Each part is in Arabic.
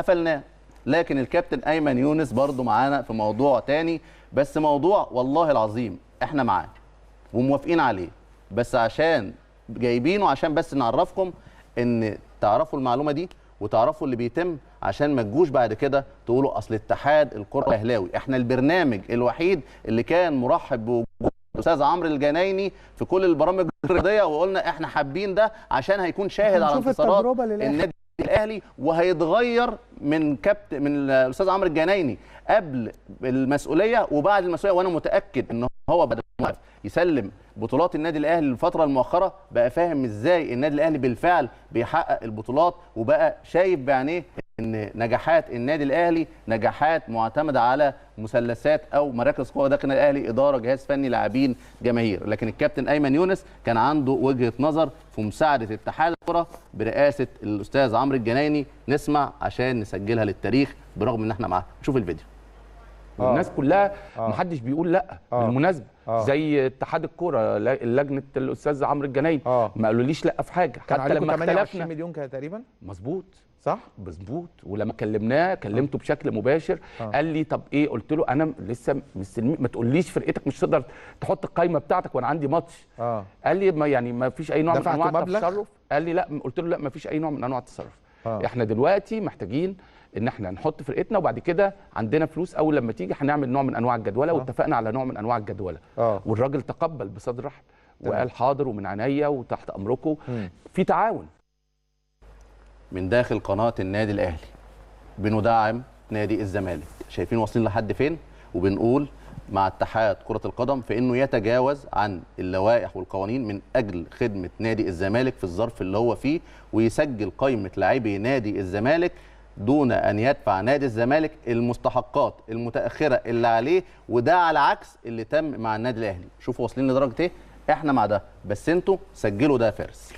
قفلناه. لكن الكابتن ايمن يونس برضو معانا في موضوع تاني، بس موضوع والله العظيم احنا معاه وموافقين عليه، بس عشان جايبينه عشان بس نعرفكم ان تعرفوا المعلومه دي وتعرفوا اللي بيتم، عشان ما تجوش بعد كده تقولوا اصل اتحاد الكره الاهلاوي. احنا البرنامج الوحيد اللي كان مرحب بوجود الاستاذ عمرو الجنايني في كل البرامج الرياضيه، وقلنا احنا حابين ده عشان هيكون شاهد على انتصارات النادي الاهلي، وهيتغير من الاستاذ عمرو الجنايني قبل المسؤوليه وبعد المسؤوليه. وانا متاكد ان هو بدل ما يسلم بطولات النادي الاهلي الفتره المؤخره بقى فاهم ازاي النادي الاهلي بالفعل بيحقق البطولات، وبقى شايف بعينيه ان نجاحات النادي الاهلي نجاحات معتمده على مثلثات او مراكز قوه داخل النادي الاهلي، اداره، جهاز فني، لاعبين، جماهير. لكن الكابتن ايمن يونس كان عنده وجهه نظر في مساعده اتحاد الكره برئاسه الاستاذ عمرو الجنايني. نسمع عشان نسجلها للتاريخ برغم ان احنا معاه. شوف الفيديو. والناس كلها محدش بيقول لا. بالمناسبه زي اتحاد الكوره لجنه الاستاذ عمرو الجنايني ما قالوليش لا في حاجه، حتى لما 28 مليون كده تقريبا. مظبوط صح؟ مظبوط. ولما كلمته بشكل مباشر قال لي طب ايه؟ قلت له انا لسه مستلمين، ما تقوليش فرقتك مش تقدر تحط القايمه بتاعتك وانا عندي ماتش. قال لي ما فيش اي نوع من انواع التصرف. قال لي لا. قلت له لا، ما فيش اي نوع من انواع التصرف. احنا دلوقتي محتاجين ان احنا نحط فرقتنا، وبعد كده عندنا فلوس اول لما تيجي هنعمل نوع من انواع الجدوله. واتفقنا على نوع من انواع الجدوله. والراجل تقبل بصدر رحب وقال حاضر ومن عينيا وتحت امركم. في تعاون من داخل قناه النادي الاهلي. بندعم نادي الزمالك. شايفين واصلين لحد فين؟ وبنقول مع اتحاد كره القدم في انه يتجاوز عن اللوائح والقوانين من اجل خدمه نادي الزمالك في الظرف اللي هو فيه، ويسجل قائمه لاعبي نادي الزمالك دون ان يدفع نادي الزمالك المستحقات المتاخره اللي عليه، وده على عكس اللي تم مع النادي الاهلي. شوفوا واصلين لدرجه ايه؟ احنا مع ده، بس انتوا سجلوا ده يا فارس.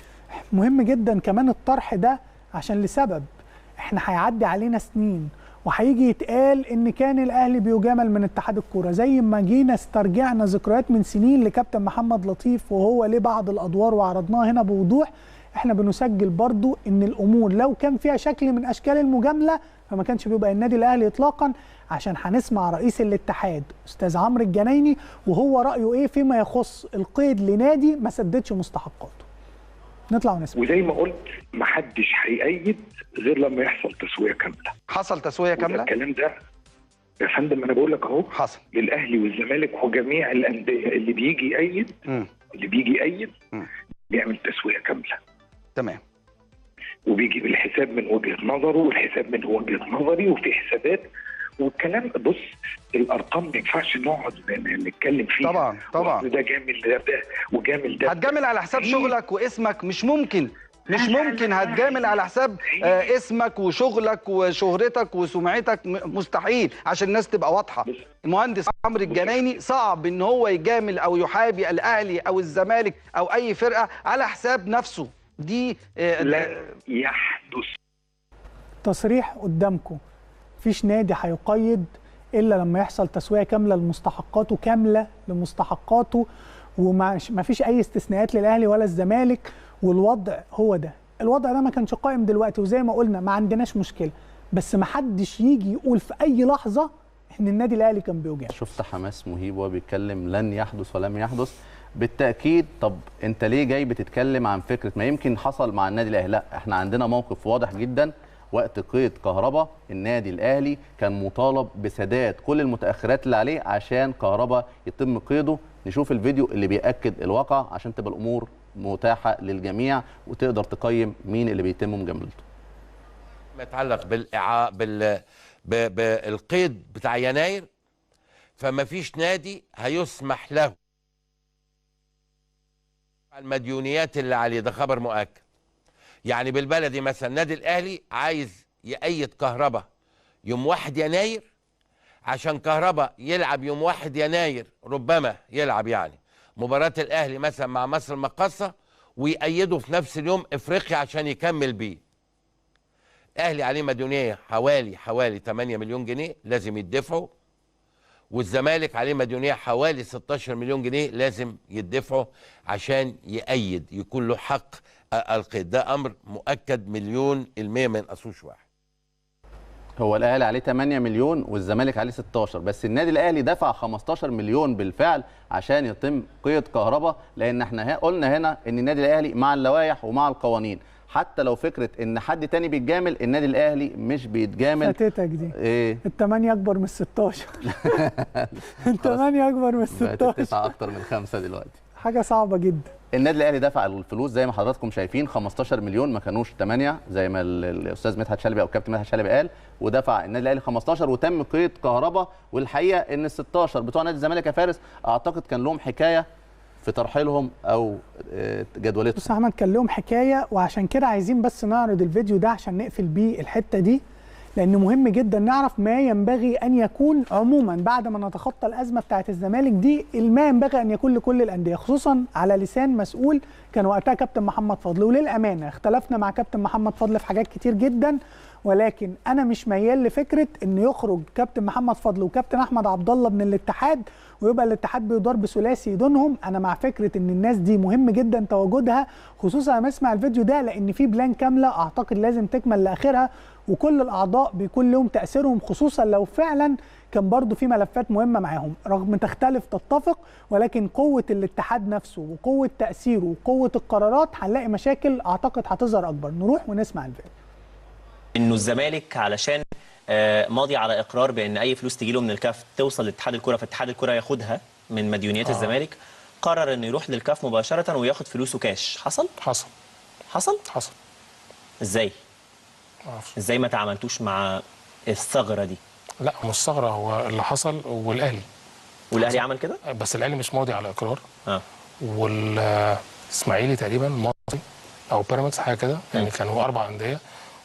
مهم جدا كمان الطرح ده، عشان لسبب احنا هيعدي علينا سنين وهيجي يتقال ان كان الاهلي بيجامل من اتحاد الكوره، زي ما جينا استرجعنا ذكريات من سنين لكابتن محمد لطيف وهو ليه بعض الادوار وعرضناها هنا بوضوح. احنا بنسجل برضو ان الامور لو كان فيها شكل من اشكال المجامله فما كانش بيبقى النادي الاهلي اطلاقا، عشان هنسمع رئيس الاتحاد استاذ عمرو الجنايني وهو رايه ايه فيما يخص القيد لنادي ما سددش مستحقاته. نطلع ونسمع. وزي ما قلت محدش هيأيد غير لما يحصل تسويه كامله. حصل تسويه كامله؟ الكلام ده يا فندم انا بقول لك اهو حصل للاهلي والزمالك وجميع الانديه. اللي بيجي يأيد بيعمل تسويه كامله. تمام. وبيجي بالحساب من وجهه نظره والحساب من وجهه نظري، وفي حسابات والكلام. بص الارقام ما ينفعش نقعد نتكلم فيها. طبعا ده جامل ده وجامل ده. هتجامل على حساب شغلك واسمك؟ مش ممكن هتجامل على حساب اسمك وشغلك وشهرتك وسمعتك. مستحيل، عشان الناس تبقى واضحه. المهندس عمرو الجنايني صعب ان هو يجامل او يحابي الاهلي او الزمالك او اي فرقه على حساب نفسه. دي لا يحدث. تصريح قدامكم، مفيش نادي هيقيد الا لما يحصل تسويه كامله لمستحقاته وما فيش اي استثناءات للاهلي ولا الزمالك. والوضع هو ده، الوضع ده ما كانش قائم دلوقتي، وزي ما قلنا ما عندناش مشكله، بس ما حدش يجي يقول في اي لحظه ان النادي الاهلي كان بيوجع. شفت حماس مهيب وهو بيتكلم لن يحدث ولم يحدث بالتاكيد. طب انت ليه جاي بتتكلم عن فكره ما يمكن حصل مع النادي الاهلي؟ لا، احنا عندنا موقف واضح جدا. وقت قيد كهربا النادي الاهلي كان مطالب بسداد كل المتاخرات اللي عليه عشان كهربا يتم قيده. نشوف الفيديو اللي بيأكد الواقع عشان تبقى الامور متاحه للجميع وتقدر تقيم مين اللي بيتم مجاملته. ما يتعلق بالقيد بتاع يناير، فما فيش نادي هيسمح له المديونيات اللي عليه. ده خبر مؤكد. يعني بالبلدي مثلا النادي الاهلي عايز يأيد كهربا يوم 1 يناير عشان كهربا يلعب يوم 1 يناير، ربما يلعب يعني مباراة الاهلي مثلا مع مصر المقاصة ويأيده في نفس اليوم افريقيا عشان يكمل بيه. الاهلي عليه مديونية حوالي 8 مليون جنيه لازم يدفعوا، والزمالك عليه مديونية حوالي 16 مليون جنيه لازم يدفعوا عشان يأيد، يكون له حق القيد. ده امر مؤكد 100% ما ينقصوش واحد. هو الاهلي عليه 8 مليون والزمالك عليه 16، بس النادي الاهلي دفع 15 مليون بالفعل عشان يتم قيد كهرباء، لان احنا قلنا هنا ان النادي الاهلي مع اللوائح ومع القوانين، حتى لو فكره ان حد تاني بيتجامل النادي الاهلي مش بيتجامل. فاتتك دي ايه؟ ال8 اكبر من ال16. ال8 اكبر من بقت ال16، 9 اكتر من 5 دلوقتي. حاجه صعبه جدا. النادي الاهلي دفع الفلوس زي ما حضراتكم شايفين 15 مليون، ما كانوش 8 زي ما الاستاذ مدحت شلبي او الكابتن مدحت شلبي قال، ودفع النادي الاهلي 15 وتم قيد كهرباء. والحقيقه ان ال 16 بتوع نادي الزمالك يا فارس اعتقد كان لهم حكايه في ترحيلهم او جدولتهم. بص يا احمد، كان لهم حكايه، وعشان كده عايزين بس نعرض الفيديو ده عشان نقفل بيه الحته دي، لأن مهم جدا نعرف ما ينبغي أن يكون عموما بعد ما نتخطى الأزمة بتاعت الزمالك دي، ما ينبغي أن يكون لكل الأندية، خصوصا على لسان مسؤول كان وقتها كابتن محمد فضل. وللأمانة اختلفنا مع كابتن محمد فضل في حاجات كتير جدا، ولكن أنا مش ميال لفكرة أن يخرج كابتن محمد فضل وكابتن أحمد عبد الله من الاتحاد ويبقى الاتحاد بيدار بثلاثي دونهم. أنا مع فكرة أن الناس دي مهم جدا تواجدها، خصوصا لما اسمع الفيديو ده، لأن في بلان كاملة أعتقد لازم تكمل لآخرها، وكل الأعضاء بيكون لهم تأثيرهم، خصوصا لو فعلا كان برضو في ملفات مهمة معاهم، رغم تختلف تتفق، ولكن قوة الاتحاد نفسه وقوة تأثيره وقوة القرارات هنلاقي مشاكل أعتقد هتظهر أكبر. نروح ونسمع الفيديو. إنه الزمالك علشان ماضي على إقرار بأن أي فلوس تجيله من الكاف توصل لاتحاد الكرة، فاتحاد الكرة ياخدها من مديونيات الزمالك، قرر إنه يروح للكاف مباشرة وياخد فلوسه كاش. حصل؟ إزاي؟ ازاي ما تعاملتوش مع الثغره دي؟ لا مش ثغره، هو اللي حصل والاهلي عمل كده، بس الاهلي مش ماضي على اقرار. والاسماعيلي تقريبا ماضي او بيراميدز حاجه كده، يعني كانوا 4 انديه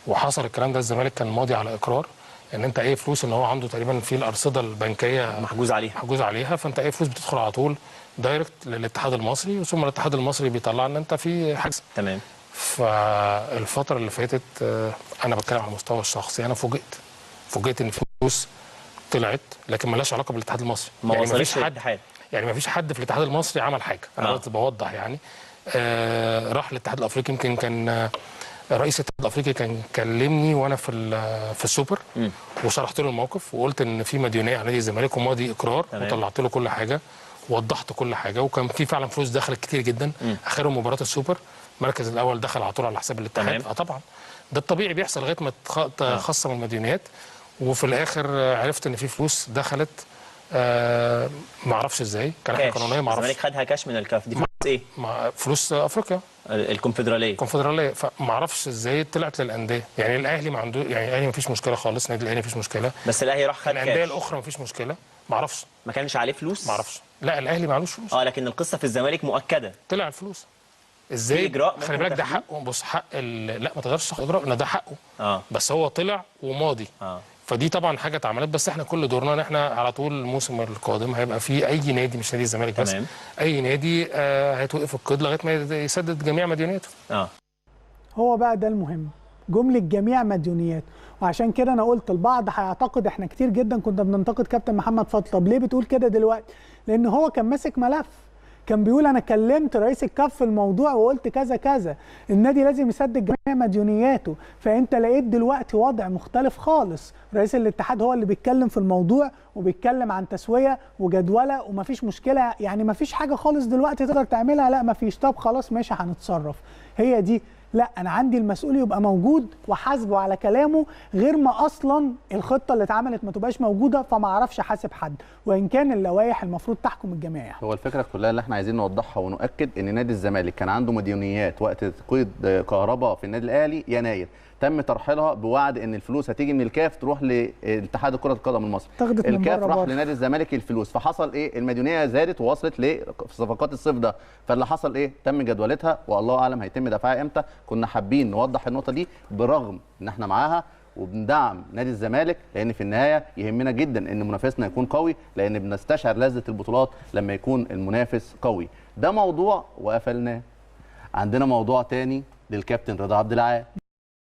وحصل الكلام ده. الزمالك كان ماضي على اقرار ان انت اي فلوس ان هو عنده تقريبا في الارصده البنكيه محجوز عليها، فانت اي فلوس بتدخل على طول دايركت للاتحاد المصري، ثم الاتحاد المصري بيطلع ان انت في حجز. تمام. فالفترة اللي فاتت أنا بتكلم على المستوى الشخصي، أنا فوجئت إن في فلوس طلعت لكن مالهاش علاقة بالاتحاد المصري. ما وصلش للاتحاد، يعني ما فيش حد في الاتحاد المصري عمل حاجة. أنا بس بوضح يعني. راح الاتحاد الأفريقي، يمكن كان رئيس الاتحاد الأفريقي كان كلمني وأنا في السوبر، وشرحت له الموقف وقلت إن في مديونية على نادي الزمالك وماضي إقرار، وطلعت له كل حاجة، ووضحت كل حاجة، وكان في فعلا فلوس دخلت كتير جدا. آخرهم مباراة السوبر، المركز الاول دخل على طول على حساب الاتحاد. طبعا ده الطبيعي بيحصل لغايه ما تخصم المديونيات، وفي الاخر عرفت ان في فلوس دخلت. ما اعرفش ازاي، كان حاجه قانونيه ما اعرفش. الزمالك خدها كاش من الكاف. دي فلوس ايه؟ فلوس افريقيا الكونفدراليه. فما اعرفش ازاي طلعت للانديه. يعني الاهلي ما عنده، يعني الاهلي ما فيش مشكله خالص، النادي الاهلي ما فيش مشكله، بس الاهلي راح خد الانديه الاخرى ما فيش مشكله. ما اعرفش، ما كانش عليه فلوس. ما اعرفش، لا الاهلي ما عليهوش فلوس. لكن القصه في الزمالك مؤكده، طلع الفلوس ازاي؟ اجراء خلي بالك ده حقه. بص، حق لا ما تقدرش تاخد اجراء، ده حقه. بس هو طلع وماضي. فدي طبعا حاجه اتعملت، بس احنا كل دورنا ان احنا على طول الموسم القادم هيبقى في اي نادي، مش نادي الزمالك بس، اي نادي هيتوقف القيد لغايه ما يسدد جميع مديونياته. هو بقى ده المهم، جمله جميع مديونيات. وعشان كده انا قلت البعض هيعتقد، احنا كتير جدا كنا بننتقد كابتن محمد فضل. طب ليه بتقول كده دلوقتي؟ لان هو كان ماسك ملف، كان بيقول انا كلمت رئيس الكاف في الموضوع وقلت كذا كذا، النادي لازم يسدد جميع مديونياته. فانت لقيت دلوقتي وضع مختلف خالص، رئيس الاتحاد هو اللي بيتكلم في الموضوع وبيتكلم عن تسويه وجدوله ومفيش مشكله، يعني مفيش حاجه خالص دلوقتي تقدر تعملها. لا مفيش، طب خلاص ماشي هنتصرف. هي دي، لا انا عندي المسؤول يبقى موجود وحاسبه على كلامه، غير ما اصلا الخطه اللي اتعملت ما تبقاش موجوده، فما اعرفش احاسب حد، وان كان اللوائح المفروض تحكم الجميع. هو الفكره كلها اللي احنا عايزين نوضحها ونؤكد ان نادي الزمالك كان عنده مديونيات وقت قيد كهرباء في النادي الاهلي يناير، تم ترحيلها بوعد ان الفلوس هتيجي من الكاف تروح لاتحاد كره القدم المصري. الكاف راح لنادي الزمالك الفلوس، فحصل ايه؟ المديونيه زادت ووصلت لصفقات الصيف ده. فاللي حصل ايه؟ تم جدولتها والله اعلم هيتم دفعها امتى. كنا حابين نوضح النقطه دي برغم ان احنا معاها وبندعم نادي الزمالك، لان في النهايه يهمنا جدا ان منافسنا يكون قوي، لان بنستشعر لذه البطولات لما يكون المنافس قوي. ده موضوع وقفلناه. عندنا موضوع تاني للكابتن رضا عبد العال.